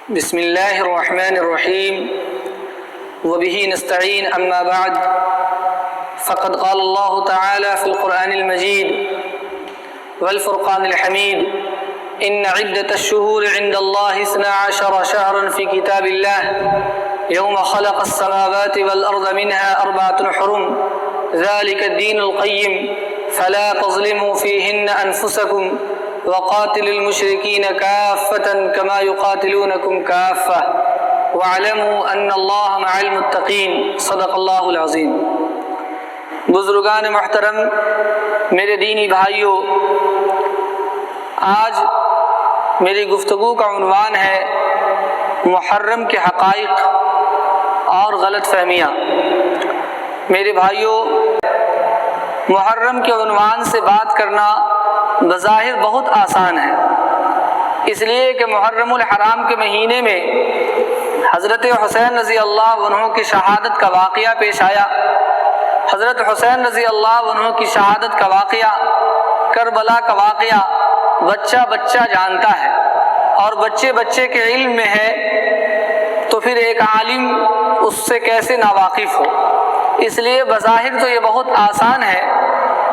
بسم الله الرحمن الرحيم وبه نستعين أما بعد فقد قال الله تعالى في القرآن المجيد والفرقان الحميد إن عدة الشهور عند الله 12 شهرا في كتاب الله يوم خلق السماوات والأرض منها 4 حرم ذلك الدين القيم فلا تظلموا فيهن أنفسكم وقاتلوا المشركين كافة كما يقاتلونكم كافة واعلموا أن الله مع المتقين صدق اللہ العظیم۔ بزرگان محترم، میرے دینی بھائیوں، آج میری گفتگو کا عنوان ہے محرم کے حقائق اور غلط فہمیاں۔ میرے بھائیوں، محرم کے عنوان سے بات کرنا بظاہر بہت آسان ہے، اس لیے کہ محرم الحرام کے مہینے میں حضرت حسین رضی اللہ عنہ کی شہادت کا واقعہ پیش آیا۔ حضرت حسین رضی اللہ عنہ کی شہادت کا واقعہ، کربلا کا واقعہ بچہ بچہ جانتا ہے، اور بچے بچے کے علم میں ہے تو پھر ایک عالم اس سے کیسے ناواقف ہو۔ اس لیے بظاہر تو یہ بہت آسان ہے،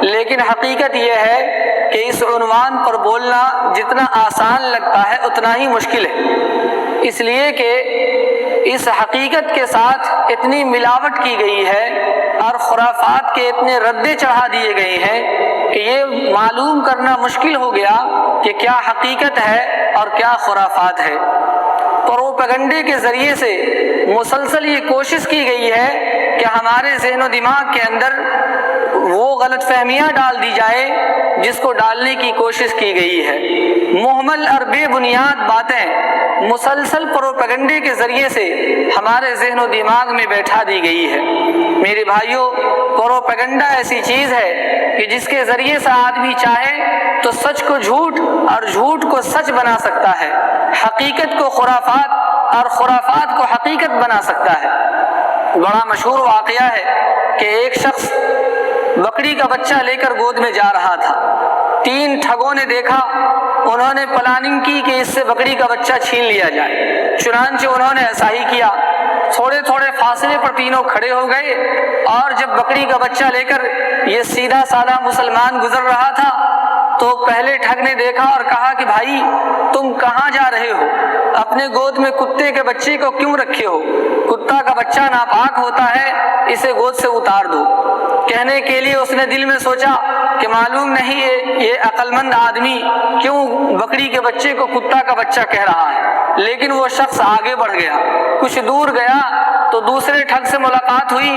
لیکن حقیقت یہ ہے کہ اس عنوان پر بولنا جتنا آسان لگتا ہے اتنا ہی مشکل ہے، اس لیے کہ اس حقیقت کے ساتھ اتنی ملاوٹ کی گئی ہے اور خرافات کے اتنے ردے چڑھا دیے گئے ہیں کہ یہ معلوم کرنا مشکل ہو گیا کہ کیا حقیقت ہے اور کیا خرافات ہے۔ پروپیگنڈے کے ذریعے سے مسلسل یہ کوشش کی گئی ہے کہ ہمارے ذہن و دماغ کے اندر وہ غلط فہمیاں ڈال دی جائے جس کو ڈالنے کی کوشش کی گئی ہے۔ محمل اور بے بنیاد باتیں مسلسل پروپیگنڈے کے ذریعے سے ہمارے ذہن و دماغ میں بیٹھا دی گئی ہے۔ میرے بھائیوں، پروپیگنڈا ایسی چیز ہے کہ جس کے ذریعے سے آدمی چاہے تو سچ کو جھوٹ اور جھوٹ کو سچ بنا سکتا ہے، حقیقت کو خرافات اور خرافات کو حقیقت بنا سکتا ہے۔ بڑا مشہور واقعہ ہے کہ ایک شخص بکری کا بچہ لے کر گود میں جا رہا تھا۔ 3 ٹھگوں نے دیکھا، انہوں نے پلاننگ کی کہ اس سے بکری کا بچہ چھین لیا جائے، چنانچہ انہوں نے ایسا ہی کیا۔ تھوڑے تھوڑے فاصلے پر تینوں کھڑے ہو گئے، اور جب بکری کا بچہ لے کر یہ سیدھا سادہ مسلمان گزر رہا تھا تو پہلے ٹھگ نے دیکھا اور کہا کہ بھائی تم کہاں جا رہے ہو؟ اپنے گود میں کتے کے بچے کو کیوں رکھے ہو؟ کتا کا بچہ ناپاک ہوتا ہے، اسے گود سے اتار دو۔ کہنے کے لیے اس نے دل میں سوچا کہ معلوم نہیں یہ عقل مند آدمی کیوں بکری کے بچے کو کتا کا بچہ کہہ رہا ہے، لیکن وہ شخص آگے بڑھ گیا۔ کچھ دور گیا تو دوسرے ٹھگ سے ملاقات ہوئی،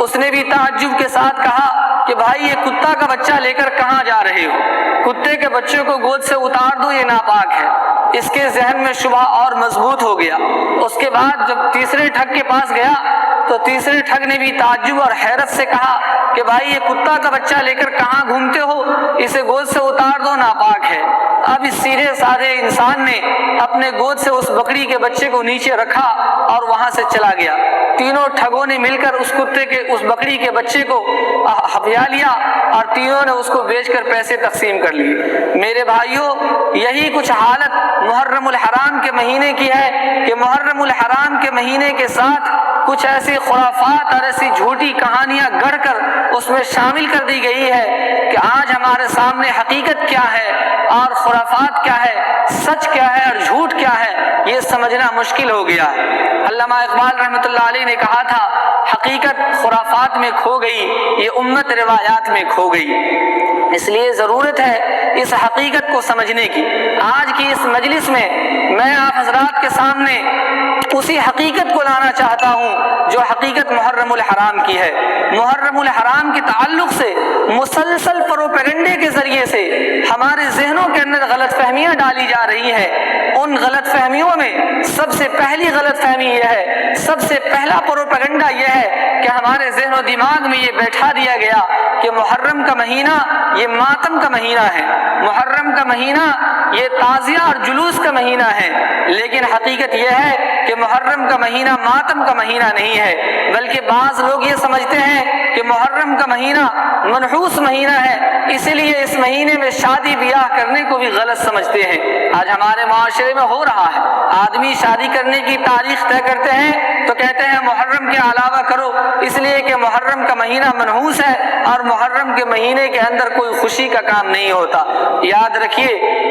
اس نے بھی تعجب کے ساتھ کہا کہ بھائی یہ کتا کا بچہ لے کر کہاں جا رہے ہو؟ کتے کے بچے کو گود سے اتار دو، یہ ناپاک ہے۔ اس کے ذہن میں شبہ اور مضبوط ہو گیا۔ اس کے بعد جب تیسرے ٹھگ کے پاس گیا تو تیسرے ٹھگ نے بھی تعجب اور حیرت سے کہا کہ بھائی یہ کتا کا بچہ لے کر کہاں گھومتے ہو؟ اسے گود سے اتار دو، ناپاک ہے۔ اب اس سیدھے سادے انسان نے اپنے گود سے اس بکری کے بچے کو نیچے رکھا اور وہاں سے چلا گیا۔ تینوں ٹھگوں نے مل کر اس بکری کے بچے کو ہپیا لیا اور تینوں نے اس کو بیچ کر پیسے تقسیم کر لیے۔ میرے بھائیوں، یہی کچھ حالت محرم الحرام کے مہینے کی ہے کہ محرم الحرام کے مہینے کے ساتھ کچھ ایسی خرافات اور ایسی جھوٹی کہانیاں گڑھ کر اس میں شامل کر دی گئی ہے کہ آج ہمارے سامنے حقیقت کیا ہے اور خرافات کیا ہے، سچ کیا ہے اور جھوٹ کیا ہے، یہ سمجھنا مشکل ہو گیا ہے۔ علامہ اقبال رحمۃ اللہ علیہ نے کہا تھا، حقیقت خرافات میں کھو گئی، یہ امت روایات میں کھو گئی۔ اس لیے ضرورت ہے اس حقیقت کو سمجھنے کی۔ آج کی اس مجلس میں میں آپ حضرات کے سامنے اسی حقیقت کو لانا چاہتا ہوں جو حقیقت محرم الحرام کی ہے۔ محرم الحرام کے تعلق سے مسلسل پروپیگنڈے کے ذریعے سے ہمارے ذہنوں کے اندر غلط فہمیاں ڈالی جا رہی ہیں۔ ان غلط فہمیوں میں سب سے پہلی غلط فہمی یہ ہے، سب سے پہلا پروپیگنڈا یہ ہے کہ ہمارے ذہن و دماغ میں یہ بیٹھا دیا گیا کہ محرم کا مہینہ یہ ماتم کا مہینہ ہے، محرم کا مہینہ یہ تعزیہ اور جلوس کا مہینہ ہے۔ لیکن حقیقت یہ ہے کہ محرم کا مہینہ ماتم کا مہینہ نہیں ہے، بلکہ بعض لوگ یہ سمجھتے ہیں کہ محرم کا مہینہ منحوس مہینہ ہے، اسی لیے اس مہینے میں شادی بیاہ کرنے کو بھی غلط سمجھتے ہیں۔ آج ہمارے معاشرے میں ہو رہا ہے، آدمی شادی کرنے کی تاریخ طے کرتے ہیں تو کہتے ہیں محرم کے علاوہ کرو، اس لیے کہ محرم کا مہینہ منحوس ہے اور محرم کے مہینے کے اندر کوئی خوشی کا کام نہیں ہوتا۔ یاد رکھیے،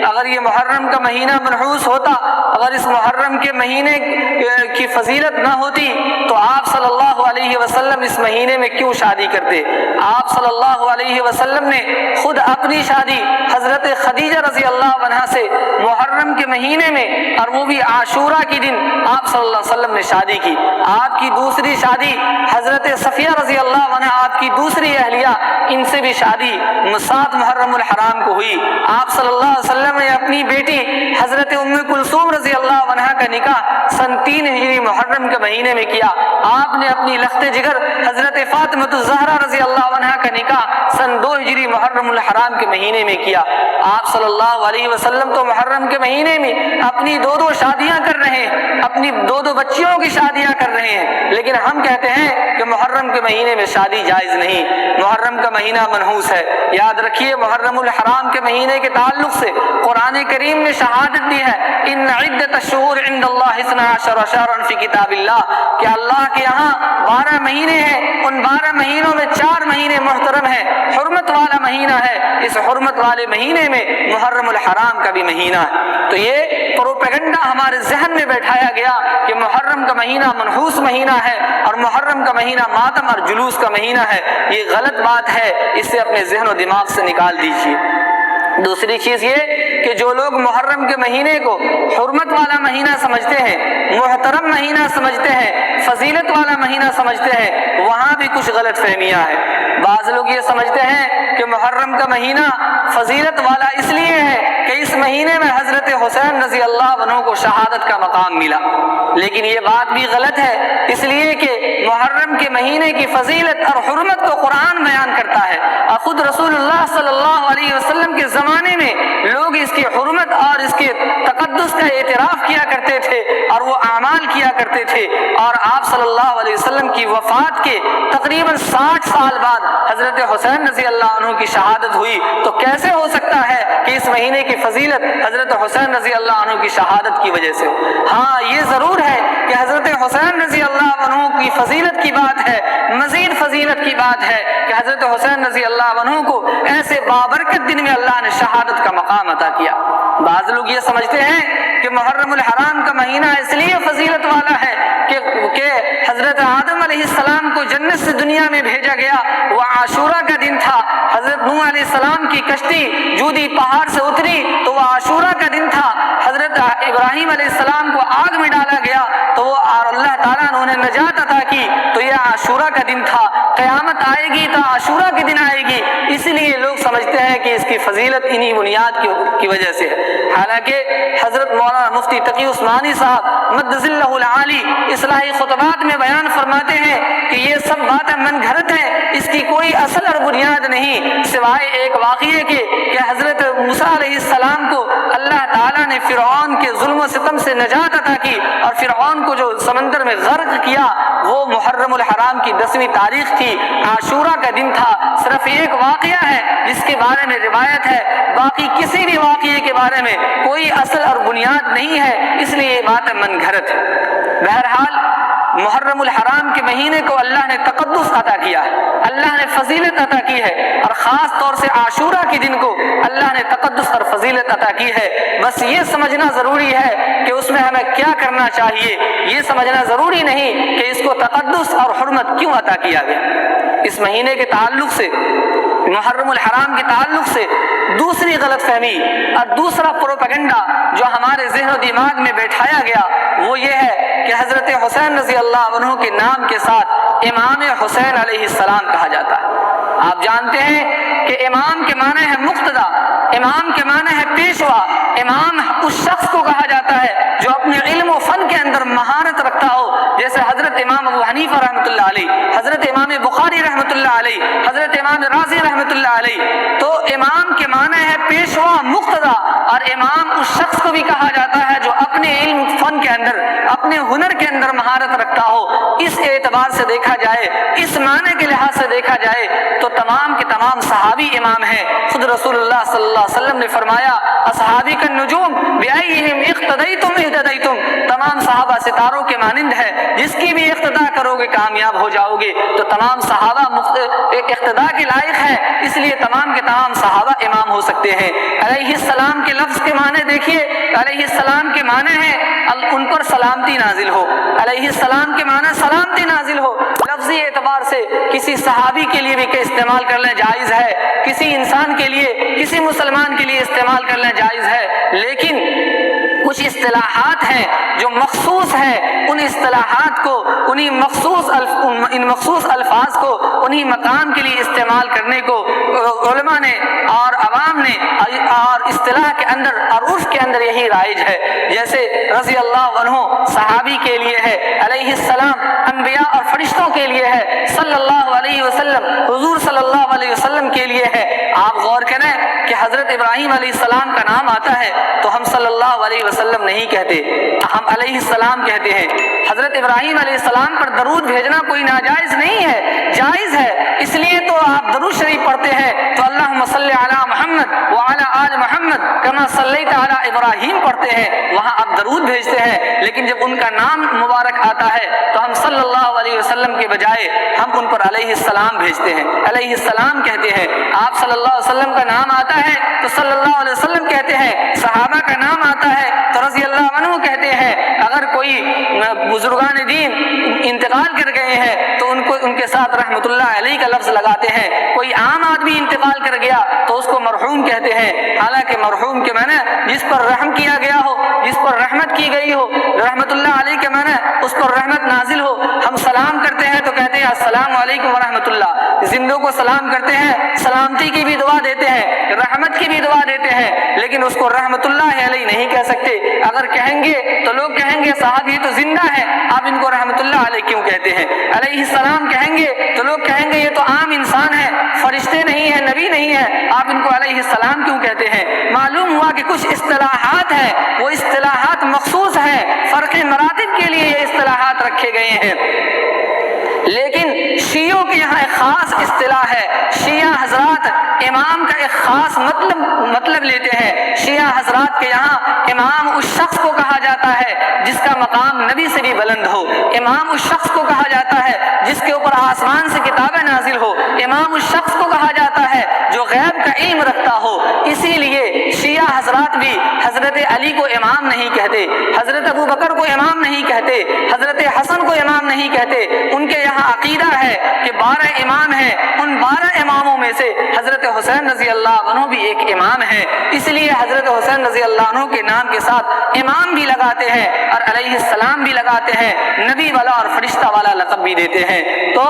اگر یہ محرم کا مہینہ منحوس ہوتا، اگر اس محرم کے مہینے کی فضیلت نہ ہوتی تو آپ صلی اللہ علیہ وسلم اس مہینے میں کیوں شادی کرتے؟ آپ صلی اللہ علیہ وسلم نے خود اپنی شادی حضرت خدیجہ رضی اللہ عنہا سے محرم کے مہینے میں، اور وہ بھی عاشورہ کے دن آپ صلی اللہ علیہ وسلم نے شادی کی۔ آپ کی دوسری شادی حضرت صفیہ رضی اللہ عنہا، آپ کی دوسری اہلیہ، ان سے بھی شادی 7 محرم الحرام کو ہوئی۔ آپ صلی اللہ علیہ وسلم نے اپنی بیٹی حضرت ام کلثوم رضی اللہ عنہا کا نکاح سن 3 ہجری محرم کے مہینے میں کیا۔ آپ نے اپنی لخت جگر حضرت فاطمہ الزہرا رضی اللہ عنہا کا نکاح سن 2 ہجری محرم الحرام کے مہینے میں کیا۔ آپ صلی اللہ علیہ وسلم تو محرم کے مہینے میں اپنی 2 شادیاں کر رہے ہیں، اپنی 2 بچیوں کی شادیاں کر رہے ہیں، لیکن ہم کہتے ہیں کہ محرم کے مہینے میں شادی جائز نہیں، محرم کا مہینہ منحوس ہے۔ یاد رکھیے، محرم الحرام کے مہینے کے تعلق سے قرآن کریم نے شہادت دی ہے، ان عدت الشہور عند اللہ 12 شہرا فی کتاب اللہ، کہ اللہ کے یہاں 12 مہینے ہیں، ان 12 مہینوں میں 4 مہینے محترم ہیں، حرمت والا مہینہ ہے، اس حرمت والے مہینے میں محرم الحرام کا بھی مہینہ ہے۔ تو یہ پروپیگنڈا ہمارے ذہن میں بیٹھایا گیا کہ محرم کا مہینہ منحوس مہینہ ہے اور محرم کا مہینہ ماتم اور جلوس کا مہینہ ہے، یہ غلط بات ہے، اسے اپنے ذہن و دماغ سے نکال دیجیے۔ دوسری چیز یہ کہ جو لوگ محرم کے مہینے کو حرمت والا مہینہ سمجھتے ہیں، محترم مہینہ سمجھتے ہیں، فضیلت والا مہینہ سمجھتے ہیں، وہاں بھی کچھ غلط فہمیاں ہیں۔ بعض لوگ یہ سمجھتے ہیں کہ محرم کا مہینہ فضیلت والا اس لیے ہے کہ اس مہینے میں حضرت حسین رضی اللہ عنہ کو شہادت کا مقام ملا، لیکن یہ بات بھی غلط ہے، اس لیے کہ محرم کے مہینے کی فضیلت اور حرمت کو قرآن بیان کرتا ہے، اور خود رسول اللہ صلی اللہ علیہ وسلم کے زمانے میں لوگ اس کی حرمت اور اس کے تقدس کا اعتراف کیا کرتے تھے اور وہ اعمال کیا کرتے تھے، اور آپ صلی اللہ علیہ وسلم کی وفات کے تقریباً 60 سال بعد حضرت حسین رضی اللہ عنہ کی شہادت ہوئی، تو کیسے ہو سکتا ہے کہ اس مہینے کی فضیلت حضرت حسین رضی اللہ عنہ کی شہادت کی وجہ سے؟ ہاں، یہ ضرور ہے کہ حضرت حسین رضی اللہ عنہ کی فضیلت کی بات ہے، مزید فضیلت کی بات ہے کہ حضرت حسین رضی اللہ عنہ کو ایسے بابرکت دن میں اللہ نے شہادت کا مقام عطا کیا۔ بعض لوگ یہ سمجھتے ہیں کہ محرم الحرام کا مہینہ اس لیے فضیلت والا ہے کہ حضرت آدم علیہ السلام کو جنت سے دنیا میں بھیجا گیا، وہ عاشورہ کا دن تھا۔ حضرت نوح علیہ السلام کی کشتی جودی پہاڑ سے اتری تو وہ عاشورہ کا دن تھا۔ حضرت ابراہیم علیہ السلام کو آگ میں ڈالا گیا تو وہ اللہ تعالیٰ نے انہیں نجات عطا کی، تو یہ عاشورہ کا دن تھا۔ قیامت آئے گی تو عاشورہ کے دن آئے گی، اس لیے لوگ سمجھتے ہیں کہ اس کی فضیلت انہی بنیاد کی وجہ سے ہے۔ حالانکہ حضرت مولانا مفتی تقی عثمانی صاحب مدظ اللہ العالی اصلاحی خطبات میں بیان فرماتے ہیں کہ یہ سب باتیں من گھڑت ہیں، اس کی کوئی اصل اور بنیاد نہیں، سوائے ایک واقعے کے کہ حضرت موسیٰ علیہ السلام کو اللہ تعالیٰ نے فرعون کے ظلم و ستم سے نجات عطا کی اور فرعون کو جو سمندر میں غرق کیا وہ محرم الحرام کی 10ویں تاریخ تھی، عاشورہ کا دن تھا۔ صرف ایک واقعہ ہے جس کے بارے میں روایت ہے، باقی کسی بھی واقعے کے بارے میں کوئی اصل اور بنیاد نہیں ہے، اس لیے یہ بات من گھڑت ہے۔ بہرحال محرم الحرام کے مہینے کو اللہ نے تقدس عطا کیا ہے، اللہ نے فضیلت عطا کی ہے، اور خاص طور سے عاشورہ کے دن کو اللہ نے تقدس اور فضیلت عطا کی ہے۔ بس یہ سمجھنا ضروری ہے کہ اس میں ہمیں کیا کرنا چاہیے، یہ سمجھنا ضروری نہیں کہ اس کو تقدس اور حرمت کیوں عطا کیا گیا۔ اس مہینے کے تعلق سے، محرم الحرام کے تعلق سے دوسری غلط فہمی اور دوسرا پروپیگنڈا جو ہمارے ذہن و دماغ میں بیٹھایا گیا وہ یہ ہے کہ حضرت حسین رضی اللہ عنہ کے نام کے ساتھ امام حسین علیہ السلام کہا جاتا ہے۔ آپ جانتے ہیں کہ امام کے معنی ہے مقتدی، امام کے معنی ہے پیشوا، امام اس شخص کو کہا جاتا ہے جو اپنے علم و فن کے اندر مہارت رکھتا ہو، جیسے حضرت امام ابو حنیفہ رحمۃ اللہ علیہ، حضرت امام بخاری رحمۃ اللہ علیہ، حضرت امام رازی رحمۃ اللہ علیہ۔ تو امام کے معنی ہے پیشوا، مقتدی، اور امام اس شخص کو بھی کہا جاتا ہے جو اپنے علم فن کے اندر، اپنے ہنر کے اندر مہارت رکھتا ہو۔ اس اعتبار سے دیکھا جائے، اس معنی کے لحاظ سے دیکھا جائے تو تمام کے تمام صحابی امام ہیں۔ خود رسول اللہ صلی اللہ علیہ وسلم نے فرمایا اصحابی کا نجوم بأیہم اقتدیتم اہتدیتم، تمام صحابہ ستاروں کے مانند ہے، جس کی بھی اقتدا کرو گے کامیاب ہو جاؤ گے۔ تو تمام صحابہ اقتدا کے لائق ہے، اس لیے تمام کے تمام صحابہ امام ہو سکتے ہیں۔ علیہ السلام کے لفظ کے معنی دیکھیے، علیہ السلام کے معنی ہے ان پر سلامتی نازل ہو، علیہ السلام کے معنی سلامتی نازل ہو۔ لفظی اعتبار سے کسی صحابی کے لیے بھی کہ استعمال کر لیں جائز ہے، کسی انسان کے لیے، کسی مسلمان کے لیے استعمال کر لیں جائز ہے، لیکن کچھ اصطلاحات ہیں جو مخصوص ہیں، ان اصطلاحات کو ان مخصوص الفاظ کو انہی مقام کے لیے استعمال کرنے کو علماء نے اور عوام نے اور اصطلاح کے اندر اور عرف کے اندر یہی رائج ہے۔ جیسے رضی اللہ عنہ صحابی کے لیے ہے، علیہ السلام انبیاء اور فرشتوں کے لیے ہے، صلی اللہ علیہ وسلم حضور صلی اللہ علیہ وسلم کے لیے ہے۔ آپ غور کریں کہ حضرت ابراہیم علیہ السلام کا نام آتا ہے تو ہم صلی اللہ علیہ وسلم نہیں کہتے، ہم علیہ السلام کہتے ہیں۔ حضرت ابراہیم علیہ السلام پر درود بھیجنا کوئی ناجائز نہیں ہے، جائز ہے، اس لیے تو آپ درود شریف پڑھتے ہیں تو اللہم صلی علی محمد وعلی آل محمد کما صلیت علی ابراہیم پڑھتے ہیں، وہاں آپ درود بھیجتے ہیں۔ لیکن جب ان کا نام مبارک آتا ہے تو ہم صلی اللہ علیہ وسلم کے بجائے ہم ان پر علیہ السلام بھیجتے ہیں، علیہ السلام کہتے ہیں۔ آپ صلی اللہ علیہ وسلم کا نام آتا ہے تو صلی اللہ علیہ وسلم کہتے ہیں، صحابہ کا نام آتا ہے تو رضی اللہ عنہ کہتے ہیں۔ اگر کوئی بزرگان دین انتقال کر گئے ہیں تو ان کے ساتھ رحمت اللہ علیہ کا لفظ لگاتے ہیں۔ کوئی عام آدمی انتقال کر گیا تو اس کو مرحوم کہتے ہیں، حالانکہ مرحوم کے معنی جس پر رحم کیا گیا ہو، جس پر رحمت کی گئی ہو، رحمت اللہ علیہ کے معنی اس پر رحمت نازل ہو۔ ہم سلام کرتے ہیں تو کہتے ہیں السلام علیکم ورحمۃ اللہ، زندوں کو سلام کرتے ہیں، سلامتی کی بھی دعا دیتے ہیں، رحمت کی بھی دعا دیتے ہیں، لیکن اس کو رحمت اللہ علیہ نہیں کہہ سکتے۔ اگر کہیں گے تو لوگ کہیں گے صاحب یہ تو زندہ ہے، آپ ان کو رحمت اللہ علیہ کیوں کہتے ہیں؟ علیہ السلام کہیں گے تو لوگ کہیں گے یہ تو عام انسان ہے، فرشتے نہیں ہیں، نبی نہیں ہے، آپ ان کو علیہ السلام کیوں کہتے ہیں؟ معلوم ہوا کہ کچھ اصطلاحات ہیں، وہ اصطلاحات مخصوص ہیں، فرق مراتب کے لیے یہ اصطلاحات رکھے گئے ہیں۔ لیکن شیعوں کے یہاں ایک خاص اصطلاح ہے، شیعہ حضرات امام کا ایک خاص مطلب لیتے ہیں۔ شیعہ حضرات کے یہاں امام اس شخص کو کہا جاتا ہے جس کا مقام نبی سے بھی بلند ہو، امام اس شخص کو کہا جاتا ہے جس کے اوپر آسمان سے کتابیں نازل ہو، امام اس شخص کو کہا جاتا ہے جو غیب کا علم رکھتا ہو۔ اسی لیے شیعہ حضرات بھی حضرت علی کو امام نہیں کہتے، حضرت ابو بکر کو امام نہیں کہتے، حضرت حسن کو امام نہیں کہتے۔ ان کے یہاں عقیدہ ہے کہ 12 امام ہیں، ان 12 اماموں میں سے حضرت حسین رضی اللہ عنہ بھی ایک امام ہے، اس لیے حضرت حسین رضی اللہ عنہ کے نام کے ساتھ امام بھی لگاتے ہیں اور علیہ السلام بھی لگاتے ہیں، نبی والا اور فرشتہ والا لقب بھی دیتے ہیں۔ تو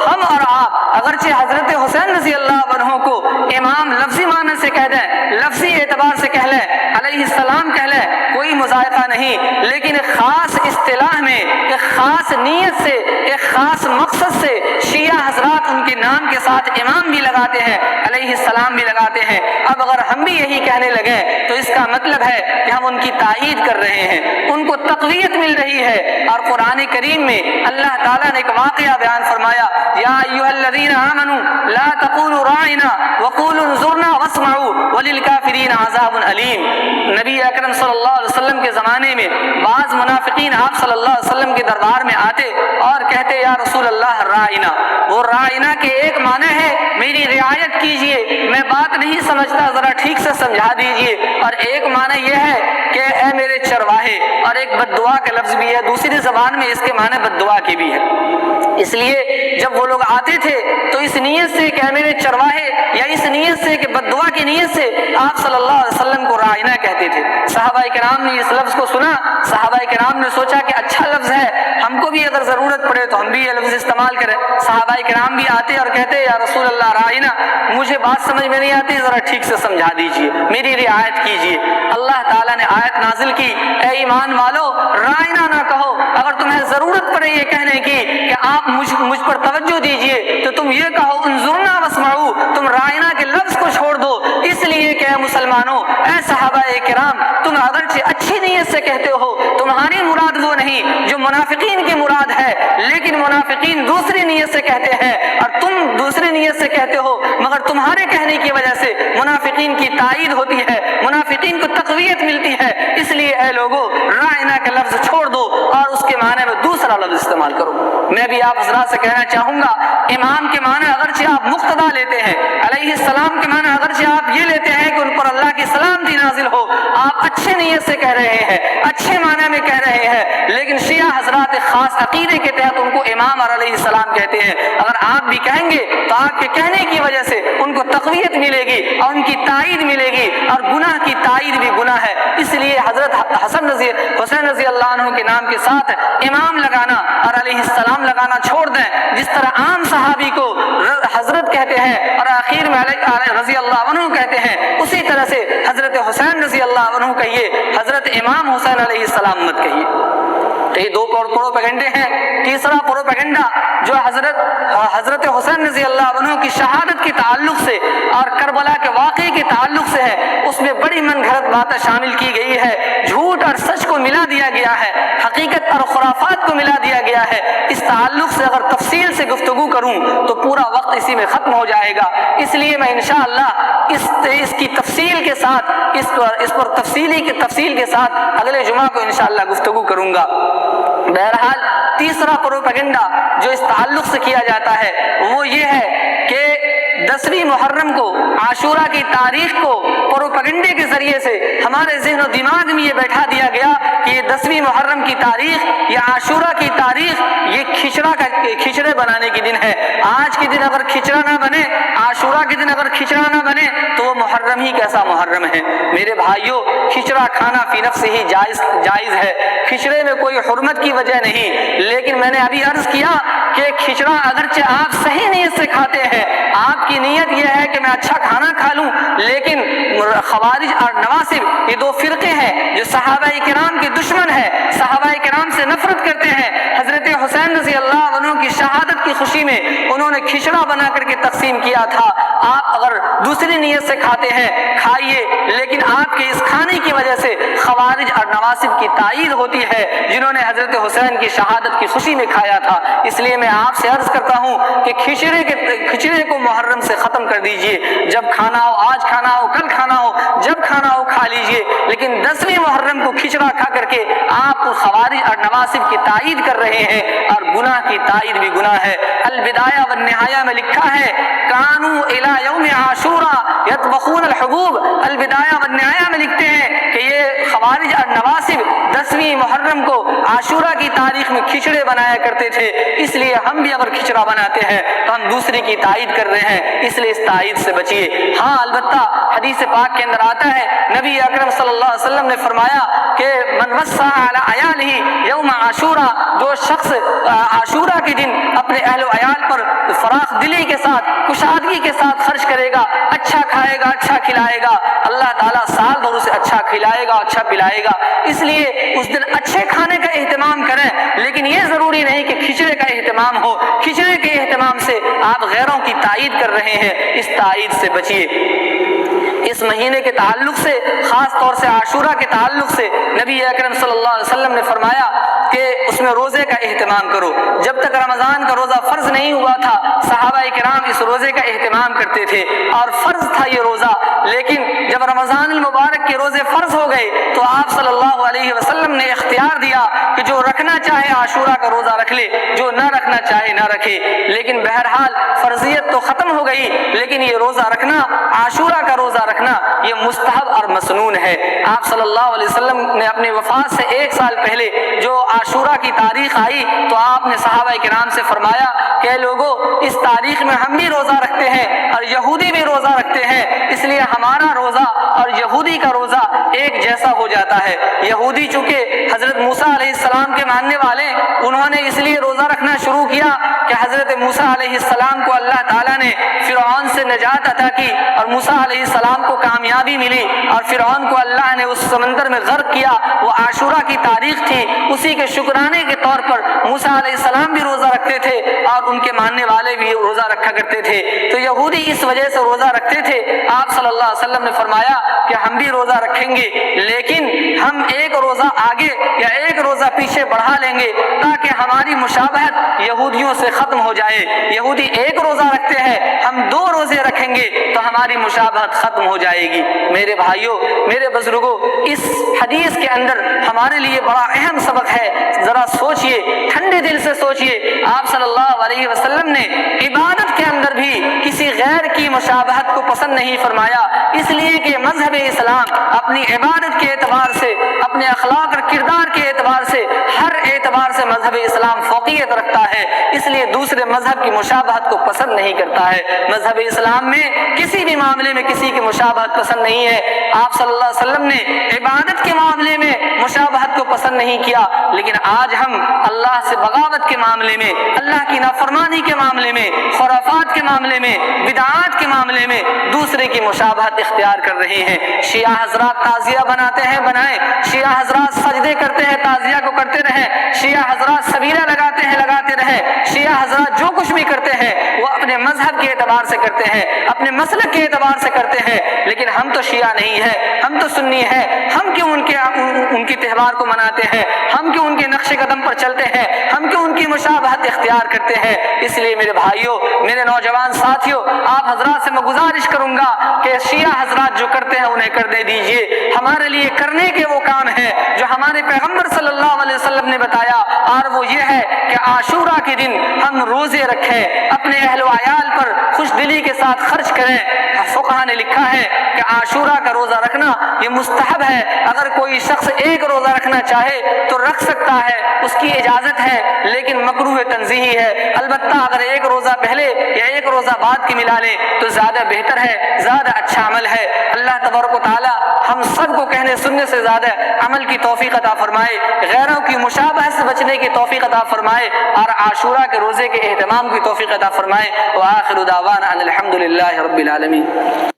ہم اور آپ اگرچہ حضرت حسین رضی اللہ عنہ کو امام لفظی معنی سے کہہ دیں، لفظی اعتبار سے کہہ لیں، علیہ السلام کہہ لیں، کوئی مذائقہ نہیں، لیکن ایک خاص اصطلاح میں، ایک خاص نیت سے، ایک خاص مقصد سے شیعہ حضرات ان کے نام کے ساتھ امام بھی لگاتے ہیں، علیہ السلام بھی لگاتے ہیں۔ اب اگر ہم بھی یہی کہنے لگیں تو اس کا مطلب ہے کہ ہم ان کی تائید کر رہے ہیں، ان کو تقویت مل رہی ہے۔ اور قرآن کریم میں اللہ تعالیٰ نے ایک واقعہ بیان فرمایا، یا ایھا الذین آمنوا لا تقولوا راعنا وقولوا انظرنا واسمعوا وللکافرین عذاب علیم۔ نبی اکرم صلی اللہ علیہ وسلم کے زمانے میں بعض منافقین آپ صلی اللہ علیہ وسلم کے دربار میں آتے اور کہتے یا رسول اللہ راعنا۔ وہ راعنا کے ایک معنی ہے میری رعایت کیجئے، میں بات نہیں سمجھتا ذرا ٹھیک سے سمجھا دیجئے، اور ایک معنی یہ ہے کہ اے میرے چرواہے، اور ایک بد دعا کا لفظ بھی ہے، دوسری زبان میں اس کے معنی بد دعا کے بھی ہے۔ اس لیے جب وہ لوگ آتے تھے تو اس نیت سے کہ اے میرے چرواہے، یا اس نیت سے کہ بد دعا کی نیت سے آپ صلی اللہ علیہ وسلم کو راعنا کہتے تھے۔ صحابہ کرام نے اس لفظ کو سنا، صحابہ کرام نے سوچا کہ اچھا لفظ ہے، ہم کو بھی اگر ضرورت پڑے تو ہم بھی یہ لفظ استعمال کریں۔ صحابہ کرام بھی آتے اور کہتے یا رسول اللہ راعنا، مجھے بات سمجھ میں نہیں آتی، ذرا ٹھیک سے سمجھا دیجئے، میری رعایت کیجئے۔ اللہ تعالیٰ نے آیت نازل کی، اے ایمان والو راعنا نہ کہو، اگر تمہیں ضرورت پڑے یہ کہنے کی کہ آپ مجھ پر توجہ دیجئے تو تم یہ کہو انظرنا واسمعوا، تم راعنا کے لفظ کو چھوڑ دو، اس لیے کہ اے مسلمانوں، اے صحابہ کرام، تم اگرچہ اچھی نیت سے کہتے ہو، تمہاری مراد وہ نہیں جو منافقین کی مراد ہے، لیکن منافقین دوسری نیت سے کہتے ہیں اور تم دوسری نیت سے کہتے ہو، مگر تمہارے کہنے کی وجہ سے منافقین کی تائید ہوتی ہے، منافقین کو تقویت ملتی ہے۔ اس لیے اے لوگو رائنا کا لفظ چھوڑ دو اور اس کے معنی میں دوسرا لفظ استعمال کرو۔ میں بھی آپ حضرات سے کہنا چاہوں گا، امام کے معنی اگرچہ آپ مقتدا لیتے ہیں، علیہ السلام کے معنی اگرچہ آپ یہ لیتے ہیں کہ ان پر اللہ کی سلامتی نازل ہو، آپ اچھے نیت سے کہہ رہے ہیں، اچھے معنی میں کہہ رہے ہیں، لیکن شیعہ حضرات خاص عقیدے کے تحت ان کو امام اور علیہ السلام کہتے ہیں۔ اگر آپ بھی کہیں گے تو آپ کے کہنے کی وجہ سے ان کو تقویت ملے گی اور ان کی تائید ملے گی، اور گناہ کی تائید بھی گناہ ہے۔ اس لیے حضرت حسین رضی اللہ عنہ کے نام کے ساتھ امام لگانا اور علیہ السلام لگانا چھوڑ دیں۔ جس طرح عام صحابی کو حضرت کہتے ہیں اور آخر میں رضی اللہ عنہ کہتے ہیں، اسی طرح سے حضرت حسین رضی اللہ عنہ کہیے، حضرت امام حسین علیہ السلام مت کہیے۔ تو یہ دو پروپیگنڈے ہیں۔ تیسرا پروپیگنڈا جو حضرت حسین رضی اللہ عنہ کی شہادت کے تعلق سے اور کربلا کے واقعے کے تعلق سے ہے، اس میں بڑی من گھڑت باتیں شامل کی گئی ہے، جھوٹ اور سچ کو ملا دیا گیا ہے، حقیقت اور خرافات کو ملا دیا گیا ہے۔ اس تعلق سے اگر تفصیل سے گفتگو کروں تو پورا وقت اسی میں ختم ہو جائے گا، اس لیے میں انشاءاللہ اس کی تفصیل کے ساتھ اس پر تفصیل کے ساتھ اگلے جمعہ کو انشاءاللہ گفتگو کروں گا۔ بہرحال تیسرا پروپیگنڈا جو اس تعلق سے کیا جاتا ہے وہ یہ ہے کہ 10ویں محرم کو، عاشورہ کی تاریخ کو پروپیگنڈے کے ذریعے سے ہمارے ذہن و دماغ میں یہ بیٹھا دیا گیا کہ یہ 10ویں محرم کی تاریخ یا عاشورہ کی تاریخ یہ کھچڑے بنانے کی دن ہے۔ آج کے دن اگر کھچڑا نہ بنے، عاشورہ کے دن اگر کھچڑا نہ بنے تو وہ محرم ہی کیسا محرم ہے۔ میرے بھائیوں، کھچڑا کھانا فی نفس ہی جائز ہے، کھچڑے میں کوئی حرمت کی وجہ نہیں، لیکن میں نے ابھی عرض کیا کہ کھچڑا اگرچہ آپ صحیح نیت سے کھاتے ہیں، آپ کی نیت یہ ہے کہ میں اچھا کھانا کھا لوں، لیکن خوارج اور نواصب یہ دو فرقے ہیں جو صحابہ کرام کے دشمن ہیں، صحابہ کرام سے نفرت کرتے ہیں۔ حضرت حسین رضی اللہ عنہ کی شہادت کی خوشی میں انہوں نے کھچڑا بنا کر کے تقسیم کیا تھا۔ آپ اگر دوسری نیت سے کھاتے ہیں کھائیے، لیکن آپ کے اس کھانے کی وجہ سے خوارج اور نواصب کی تائید ہوتی ہے جنہوں نے حضرت حسین کی شہادت کی خوشی میں کھایا تھا۔ اس لیے میں آپ سے عرض کرتا ہوں کہ کھچڑے کو محرم سے ختم کر دیجئے، جب کھانا ہو، آج کھانا ہو، کل کھانا ہو، جب کھانا ہو کھا لیجئے، لیکن 10ویں محرم کو کھچڑا کھا کر کے آپ خوارج اور نواصب کی تائید کر رہے ہیں، اور گناہ کی تائید بھی گناہ ہے۔ البدایہ والنہایہ میں لکھا ہے، کانوا الی یوم عاشورہ یطبخون الحبوب۔ البدایہ والنہایہ میں لکھتے ہیں کہ یہ خوارج اور نواصب 10ویں محرم کو عاشورہ کی تاریخ میں کھچڑے بنایا کرتے تھے، اس لیے ہم بھی اگر کھچڑا بناتے ہیں تو ہم دوسری کی تائید کر رہے ہیں، اس لیے اس تائید سے بچیے۔ ہاں البتہ حدیث پاک کے اندر آتا ہے، نبی اکرم صلی اللہ علیہ وسلم نے فرمایا کہ من وسع علی عیالہ یوم عاشورہ، جو شخص عاشورہ کے دن اپنے اہل و عیال پر فراخ دلی کے ساتھ، کشادگی کے ساتھ خرچ کرے گا، اچھا کھائے گا، اچھا کھلائے گا، اللہ تعالیٰ سال بھر اسے اچھا کھلائے گا، اچھا پلائے گا۔ اس لیے اس دن اچھے کھانے کا اہتمام کریں، لیکن یہ ضروری نہیں کہ کھچڑے کا اہتمام ہو۔ کھچڑے کے اہتمام سے آپ غیروں کی تائید کر رہے ہیں، اس تائید سے بچیے۔ اس مہینے کے تعلق سے، خاص طور سے عاشورہ کے تعلق سے، نبی اکرم صلی اللہ علیہ وسلم نے فرمایا کہ اس میں روزے کا اہتمام کرو۔ جب تک رمضان کا روزہ فرض نہیں ہوا تھا، صحابہ کرام اس روزے کا اہتمام کرتے تھے اور فرض تھا یہ روزہ، لیکن جب رمضان المبارک کے روزے فرض ہو گئے تو آپ صلی اللہ علیہ وسلم نے اختیار دیا کہ جو رکھنا چاہے عاشورہ کا روزہ رکھ لے، جو نہ رکھنا چاہے نہ رکھے۔ لیکن بہرحال فرضیت تو ختم ہو گئی، لیکن یہ روزہ رکھنا، عاشورہ کا روزہ رکھنا، یہ مستحب اور مسنون ہے۔ آپ صلی اللہ علیہ وسلم نے اپنی وفات سے 1 سال پہلے جو عاشورہ کی تاریخ آئی تو آپ نے صحابہ کرام سے فرمایا کہ لوگوں، اس تاریخ میں ہم بھی روزہ رکھتے ہیں اور یہودی بھی روزہ رکھتے ہیں، اس لیے ہمارا روزہ اور یہودی کا روزہ ایک جیسا ہو جاتا ہے۔ یہودی چونکہ حضرت موسیٰ علیہ السلام کے ماننے والے، انہوں نے اس لیے روزہ رکھنا شروع کیا کہ حضرت موسیٰ علیہ السلام کو اللہ تعالیٰ نے فرعون سے نجات عطا کی اور موسیٰ علیہ السلام کو کامیابی ملی اور فرعون کو اللہ نے اس سمندر میں غرق کیا۔ وہ عاشورہ کی تاریخ تھی، اسی کے شکرانے کے طور پر موسیٰ علیہ السلام بھی روزہ رکھتے تھے اور ان کے ماننے والے بھی روزہ رکھا کرتے تھے، تو یہودی اس وجہ سے روزہ رکھتے تھے۔ آپ صلی اللہ علیہ وسلم نے فرمایا کہ ہم بھی روزہ رکھیں گے، لیکن ہم ایک روزہ آگے یا ایک روزہ پیچھے بڑھا لیں گے تاکہ ہماری مشابہت یہودیوں سے ختم ہو جائے۔ یہودی ایک روزہ رکھتے ہیں، ہم 2 روزے رکھیں گے تو ہماری مشابہت ختم ہو جائے گی۔ میرے بھائیوں، میرے بزرگوں، اس حدیث کے اندر ہمارے لیے بڑا اہم سبق ہے۔ ذرا سوچئے، ٹھنڈے دل سے سوچئے، آپ صلی اللہ علیہ وسلم نے عبادت کے اندر بھی کسی غیر کی مشابہت کو پسند نہیں فرمایا، اس لیے کہ مذہب اسلام اپنی عبادت کے اعتبار سے، اپنے اخلاق اور کردار کے اعتبار سے، ہر اعتبار سے مذہب اسلام فوقیت رکھتا ہے، اس لیے دوسرے مذہب کی مشابہت کو پسند نہیں کرتا ہے۔ مذہب اسلام میں کسی بھی معاملے میں کسی کی مشابہت پسند نہیں ہے۔ آپ صلی اللہ علیہ وسلم نے عبادت کے معاملے میں مشابہت کو پسند نہیں کیا، لیکن آج ہم اللہ سے بغاوت کے معاملے میں، اللہ کی نافرمانی کے معاملے میں، خرافات کے معاملے میں، بدعات کے معاملے میں دوسرے کی مشابہت اختیار کر رہے ہیں۔ شیعہ حضرات تعزیہ بناتے ہیں، بنائیں، شیعہ حضرات سجدے کرتے ہیں، تعزیہ کو کرتے رہیں، شیعہ حضرات سبیلہ لگاتے ہیں، لگاتے رہیں، شیعہ حضرات جو کچھ بھی کرتے ہیں وہ اپنے مذہب کے اعتبار سے کرتے ہیں، اپنے مسلک کے اعتبار سے کرتے ہیں، لیکن ہم تو شیعہ نہیں ہیں، ہم تو سنی ہیں، ہم کیوں ان کے تہوار کو مناتے ہیں، ہم کیوں ان کے نقش قدم پر چلتے ہیں، ہم کیوں ان کی مشابہت اختیار کرتے ہیں؟ اس لیے میرے بھائیوں، میرے نوجوان ساتھیوں، آپ حضرات سے میں گزارش کروں گا کہ شیعہ حضرات جو کرتے ہیں انہیں کرنے دیجئے۔ ہمارے لیے کرنے کے وہ کام ہیں جو ہمارے پیغمبر صلی اللہ علیہ وسلم نے بتایا، اور وہ یہ ہے کہ عاشورہ کے دن ہم روزے رکھیں، اپنے اہل و عیال پر خوش دلی کے ساتھ خرچ کریں۔ فقہا نے لکھا ہے کہ عاشورہ کا روزہ رکھنا یہ مستحب ہے، اگر کوئی شخص ایک روزہ رکھنا چاہے تو رکھ سکتا ہے، اس کی اجازت ہے، لیکن مکروہ تنزیہی ہے۔ البتہ اگر ایک روزہ پہلے یا ایک روزہ بعد کی ملا لے تو زیادہ بہتر ہے، زیادہ اچھا عمل ہے۔ اللہ تبارک و تعالی ہم سب کو کہنے سننے سے زیادہ عمل کی توفیق عطا فرمائے، غیروں کی مشابہت سے بچنے کی توفیق عطا فرمائے، اور عاشورہ کے روزے کے اہتمام کی توفیق عطا فرمائے۔ وآخر دعوانا ان الحمد للہ رب العالمین۔